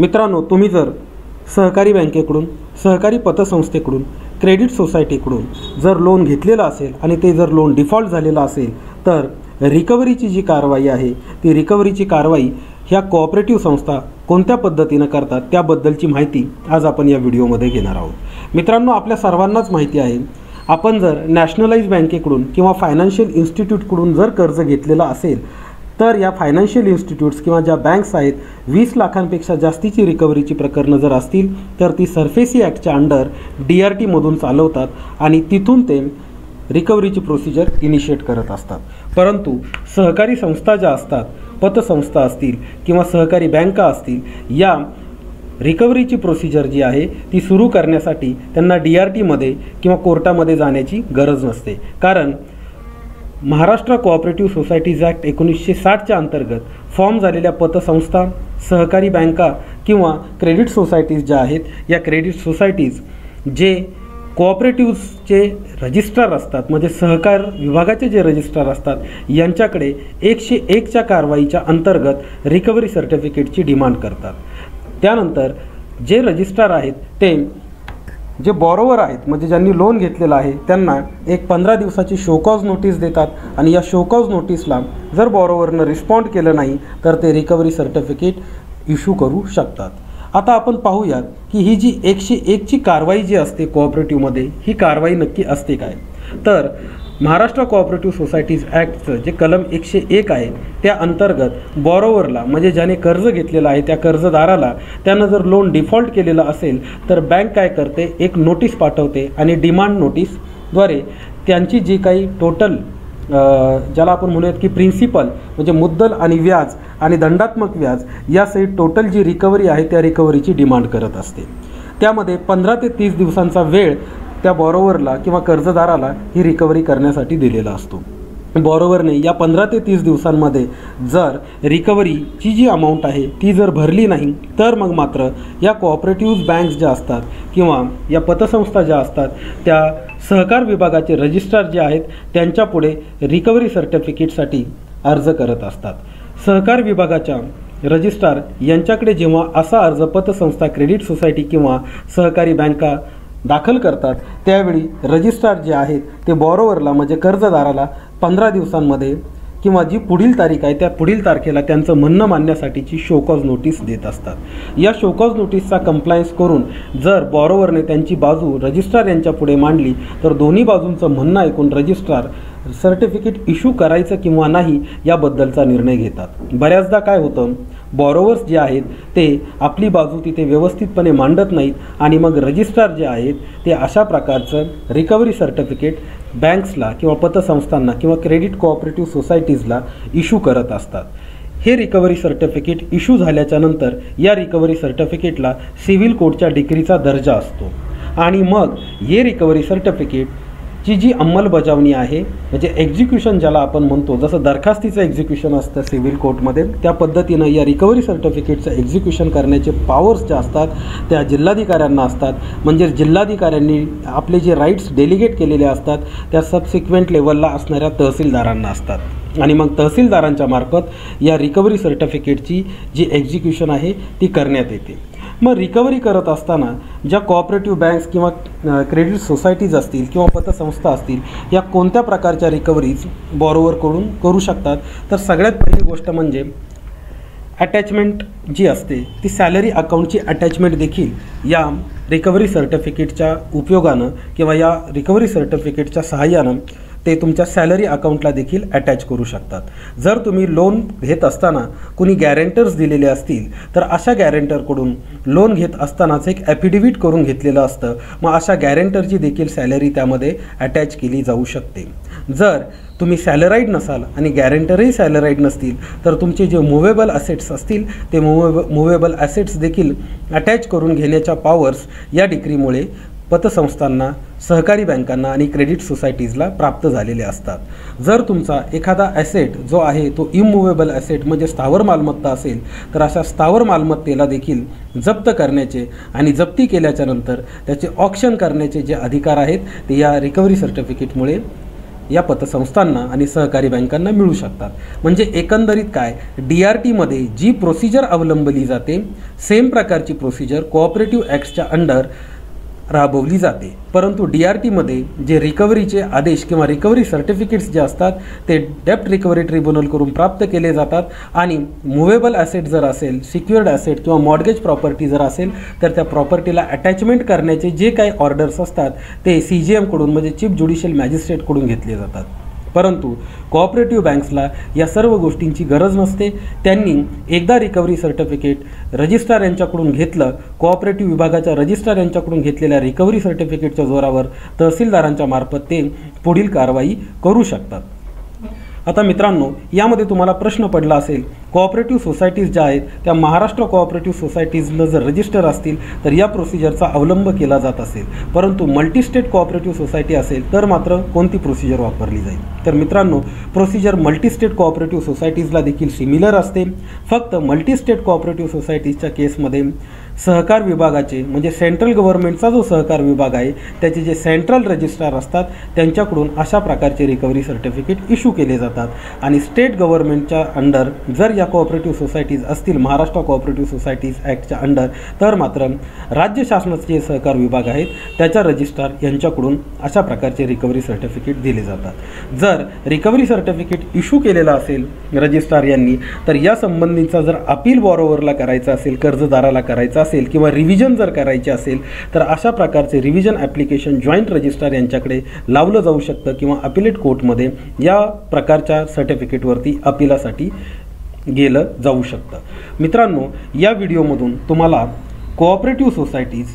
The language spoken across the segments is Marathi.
मित्रांनो, तुम्ही जर सहकारी बँकेकडून, सहकारी पतसंस्थेकडून, क्रेडिट सोसायटीकडून जर लोन घेतलेलं असेल आणि ते जर लोन डिफॉल्ट झालेलं असेल तर रिकव्हरीची जी कारवाई आहे ती रिकव्हरीची कारवाई ह्या कोऑपरेटिव्ह संस्था कोणत्या पद्धतीने करतात त्याबद्दलची माहिती आज आपण या व्हिडिओमध्ये घेणार आहोत। मित्रांनो, आपल्या सर्वांनाच माहिती आहे, आपण जर नॅशनलाइज बँकेकडून किंवा फायनान्शियल इन्स्टिट्यूटकडून जर कर्ज घेतलेलं असेल तर या फायनान्शियल इन्स्टिट्यूट्स किंवा ज्या बँक्स आहेत 20 लाखांपेक्षा जास्तीची रिकव्हरीची प्रकरणं जर असतील तर ती सरफेसी ॲक्टच्या अंडर DRT मधून चालवतात आणि तिथून ते रिकव्हरीची प्रोसिजर इनिशिएट करत असतात। परंतु सहकारी संस्था ज्या असतात, पतसंस्था असतील किंवा सहकारी बँका असतील, या रिकव्हरीची प्रोसिजर जी आहे ती सुरू करण्यासाठी त्यांना DRT मध्ये किंवा कोर्टामध्ये जाण्याची गरज नसते, कारण महाराष्ट्र कोऑपरेटिव्ह सोसायटीज ॲक्ट 1960च्या अंतर्गत फॉर्म झालेल्या पतसंस्था, सहकारी बँका किंवा क्रेडिट सोसायटीज ज्या आहेत, या क्रेडिट सोसायटीज जे कोऑपरेटिव्हचे रजिस्ट्रार असतात, म्हणजे सहकार विभागाचे जे रजिस्ट्रार असतात, यांच्याकडे 101च्या कारवाईच्या अंतर्गत रिकव्हरी सर्टिफिकेटची डिमांड करतात। त्यानंतर जे रजिस्ट्रार आहेत ते जे बॉरोवर आहेत, म्हणजे ज्यांनी लोन घेतलेलं आहे, त्यांना एक 15 दिवसाची शोकॉज नोटीस देतात आणि या शोकॉज नोटीसला जर बॉरोवरनं रिस्पॉन्ड केलं नाही तर ते रिकव्हरी सर्टिफिकेट इश्यू करू शकतात। आता आपण पाहूयात की ही जी 101ची कारवाई जी असते कोऑपरेटिव्हमध्ये, ही कारवाई नक्की असते काय। तर महाराष्ट्र कोऑपरेटिव्ह सोसायटीज ॲक्टचं जे कलम 101 आहे त्या अंतर्गत बॉरोवरला, म्हणजे ज्याने कर्ज घेतलेलं आहे त्या कर्जदाराला, त्यानं जर लोन डिफॉल्ट केलेलं असेल तर बँक काय करते, एक नोटीस पाठवते आणि डिमांड नोटीसद्वारे त्यांची जी काही टोटल ज्याला आपण म्हणूयात की प्रिन्सिपल म्हणजे मुद्दल आणि व्याज आणि दंडात्मक व्याज यासहित टोटल जी रिकव्हरी आहे त्या रिकव्हरीची डिमांड करत असते। त्यामध्ये 15 ते 30 दिवसांचा वेळ त्या बॉरोवरला किंवा कर्जदाराला ही रिकव्हरी करण्यासाठी दिलेला असतो। बॉरोवरने या 15 ते 30 दिवसांमध्ये जर रिकव्हरीची जी अमाऊंट आहे ती जर भरली नाही तर मग मात्र या कोऑपरेटिव्ह बँक्स ज्या असतात किंवा या पतसंस्था ज्या असतात त्या सहकार विभागाचे रजिस्ट्रार जे आहेत त्यांच्यापुढे रिकव्हरी सर्टिफिकेटसाठी अर्ज करत असतात। सहकार विभागाच्या रजिस्ट्रार यांच्याकडे जेव्हा असा अर्ज पतसंस्था, क्रेडिट सोसायटी किंवा सहकारी बँका दाखल करतात त्यावेळी रजिस्ट्रार जे आहेत ते बॉरोवरला म्हणजे कर्जदाराला 15 दिवसांमध्ये किंवा जी पुढील तारीख आहे त्या पुढील तारखेला त्यांचं म्हणणं मांडण्यासाठीची शोकॉज नोटीस देत असतात। या शोकॉज नोटीसचा कंप्लायन्स करून जर बॉरोवरने त्यांची बाजू रजिस्ट्रार यांच्या पुढे मांडली तर दोन्ही बाजूंचं म्हणणं ऐकून रजिस्ट्रार सर्टिफिकेट इश्यू करायचं किंवा नाही याबद्दलचा निर्णय घेतात। बऱ्याचदा काय होतं, बॉरोवर्स जे आहेत ते आपली बाजू तिथे व्यवस्थितपणे मांडत नाहीत आणि मग रजिस्ट्रार जे आहेत ते अशा प्रकारचं रिकव्हरी सर्टिफिकेट बँक्सला किंवा पतसंस्थांना किंवा क्रेडिट कोऑपरेटिव्ह सोसायटीजला इश्यू करत असतात। हे रिकव्हरी सर्टिफिकेट इश्यू झाल्याच्या नंतर या रिकव्हरी सर्टिफिकेटला सिव्हिल कोर्टच्या डिक्रीचा दर्जा असतो आणि मग हे रिकव्हरी सर्टिफिकेटची जी अंमलबजावणी आहे म्हणजे एक्झिक्युशन ज्याला आपण म्हणतो, जसं दरखास्तीचं एक्झिक्युशन असतं सिव्हिल कोर्टमध्ये, त्या पद्धतीनं या रिकव्हरी सर्टिफिकेटचं एक्झिक्युशन करण्याचे पॉवर्स ज्या असतात त्या जिल्हाधिकाऱ्यांना असतात। म्हणजे जिल्हाधिकाऱ्यांनी आपले जे राईट्स डेलिगेट केलेले असतात त्या सबसिक्वेंट लेवलला असणाऱ्या तहसीलदारांना असतात आणि मग तहसीलदारांच्या मार्फत या रिकव्हरी सर्टिफिकेटची जी एक्झिक्युशन आहे ती करण्यात येते। मग रिकव्हरी करत असताना ज्या कोऑपरेटिव्ह बँक्स किंवा क्रेडिट सोसायटीज असतील किंवा पतसंस्था असतील या कोणत्या प्रकारच्या रिकव्हरीज बॉरोवरकडून करू शकतात, तर सगळ्यात पहिली गोष्ट म्हणजे अटॅचमेंट जी असते ती सॅलरी अकाउंटची अटॅचमेंट देखील या रिकव्हरी सर्टिफिकेटच्या उपयोगानं किंवा या रिकव्हरी सर्टिफिकेटच्या सहाय्यानं ते तुमच्या सॅलरी अकाउंटला देखील अटॅच करू शकतात। जर तुम्ही लोन घेत असताना कुणी गॅरेंटर्स दिलेले असतील तर अशा गॅरेंटरकडून लोन घेत असतानाच एक ॲफिडेव्हिट करून घेतलेलं असतं, मग अशा गॅरेंटरची देखील सॅलरी त्यामध्ये अटॅच केली जाऊ शकते। जर तुम्ही सॅलराईड नसाल आणि गॅरेंटरही सॅलराईड नसतील तर तुमचे जे मुव्हेबल ॲसेट्स असतील ते मुव्हेबल ॲसेट्स देखील अटॅच करून घेण्याच्या पॉवर्स या डिक्रीमुळे पतसंस्थांना, सहकारी बँकांना आणि क्रेडिट सोसायटीजला प्राप्त झालेले असतात। जर तुमचा एखादा ॲसेट जो आहे तो इमूव्हेबल ॲसेट म्हणजे स्थावर मालमत्ता असेल तर अशा स्थावर मालमत्तेला देखील जप्त करण्याचे आणि जप्ती केल्याच्या नंतर त्याचे ऑक्शन करण्याचे जे अधिकार आहेत ते या रिकव्हरी सर्टिफिकेटमुळे या पतसंस्थांना आणि सहकारी बँकांना मिळू शकतात. म्हणजे एकंदरीत काय, DRTमध्ये जी प्रोसिजर अवलंबली जाते सेम प्रकारची प्रोसिजर कोऑपरेटिव्ह ॲक्ट्सच्या अंडर राबवली जाते. परंतु DRTमध्ये जे रिकव्हरीचे आदेश किंवा रिकव्हरी सर्टिफिकेट्स जे असतात ते डेप्ट रिकव्हरी ट्रिब्युनलकडून प्राप्त केले जातात आणि मुव्हेबल ॲसेट जर असेल, सिक्युअर्ड ॲसेट किंवा मॉर्गेज प्रॉपर्टी जर असेल तर त्या प्रॉपर्टीला अटॅचमेंट करण्याचे जे काही ऑर्डर्स असतात ते CJMकडून म्हणजे चीफ ज्युडिशियल मॅजिस्ट्रेटकडून घेतले जातात. परंतु कोऑपरेटिव्ह बँक्सला या सर्व गोष्टींची गरज नसते. त्यांनी एकदा रिकव्हरी सर्टिफिकेट रजिस्ट्रार यांच्याकडून घेतलं, कोऑपरेटिव्ह विभागाच्या रजिस्ट्रार यांच्याकडून घेतलेल्या रिकव्हरी सर्टिफिकेटच्या जोरावर तहसीलदारांच्या मार्फत ते पुढील कारवाई करू शकतात. आता मित्रांनो, यामध्ये तुम्हाला प्रश्न पडला असेल, कोऑपरेटिव्ह सोसायटीज ज्या आहेत त्या महाराष्ट्र कोऑपरेटिव्ह सोसायटीजला जर रजिस्टर असतील तर या प्रोसिजरचा अवलंब केला जात असेल, परंतु मल्टीस्टेट कोऑपरेटिव्ह सोसायटी असेल तर मात्र कोणती प्रोसिजर वापरली जाईल. तर मित्रांनो, प्रोसिजर मल्टीस्टेट कोऑपरेटिव्ह सोसायटीजला देखील सिमिलर असते. फक्त मल्टीस्टेट कोऑपरेटिव्ह सोसायटीजच्या केसमध्ये सहकार विभागाचे म्हणजे सेंट्रल गव्हर्नमेंटचा जो सहकार विभाग आहे त्याचे जे सेंट्रल रजिस्ट्रार असतात त्यांच्याकडून अशा प्रकारचे रिकव्हरी सर्टिफिकेट इश्यू केले जातात. आणि स्टेट गव्हर्नमेंटच्या अंडर जर या कोऑपरेटिव्ह सोसायटीज असतील महाराष्ट्र कोऑपरेटिव्ह सोसायटीज ॲक्टच्या अंडर तर मात्र राज्य शासनाचे जे सहकार विभाग आहेत त्याच्या रजिस्ट्रार यांच्याकडून अशा प्रकारचे रिकव्हरी सर्टिफिकेट दिले जातात. जर रिकव्हरी सर्टिफिकेट इश्यू केलेला असेल रजिस्ट्रार यांनी तर या संबंधीचा जर अपील बॉरोवरला करायचा असेल, कर्जदाराला करायचा असेल किंवा रिव्हिजन जर करायचे असेल तर अशा प्रकारचे रिव्हिजन ॲप्लिकेशन जॉईंट रजिस्ट्रार यांच्याकडे लावलं जाऊ शकतं किंवा अपिलेट कोर्टमध्ये या प्रकारच्या सर्टिफिकेटवरती अपिलासाठी गेलं जाऊ शकतं. मित्रांनो, या व्हिडिओमधून तुम्हाला cooperative societies,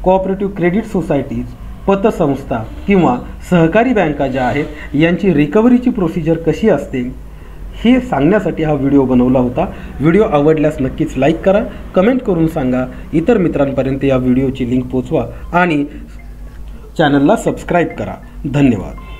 cooperative credit societies, पतसंस्था किंवा सहकारी बँका ज्या आहेत यांची रिकव्हरीची प्रोसिजर कशी असते हे सांगण्यासाठी हा व्हिडिओ बनवला होता. व्हिडिओ आवडल्यास नक्कीच लाईक करा, कमेंट करून सांगा, इतर मित्रांपर्यंत या व्हिडिओची लिंक पोचवा आणि चॅनलला सबस्क्राईब करा. धन्यवाद.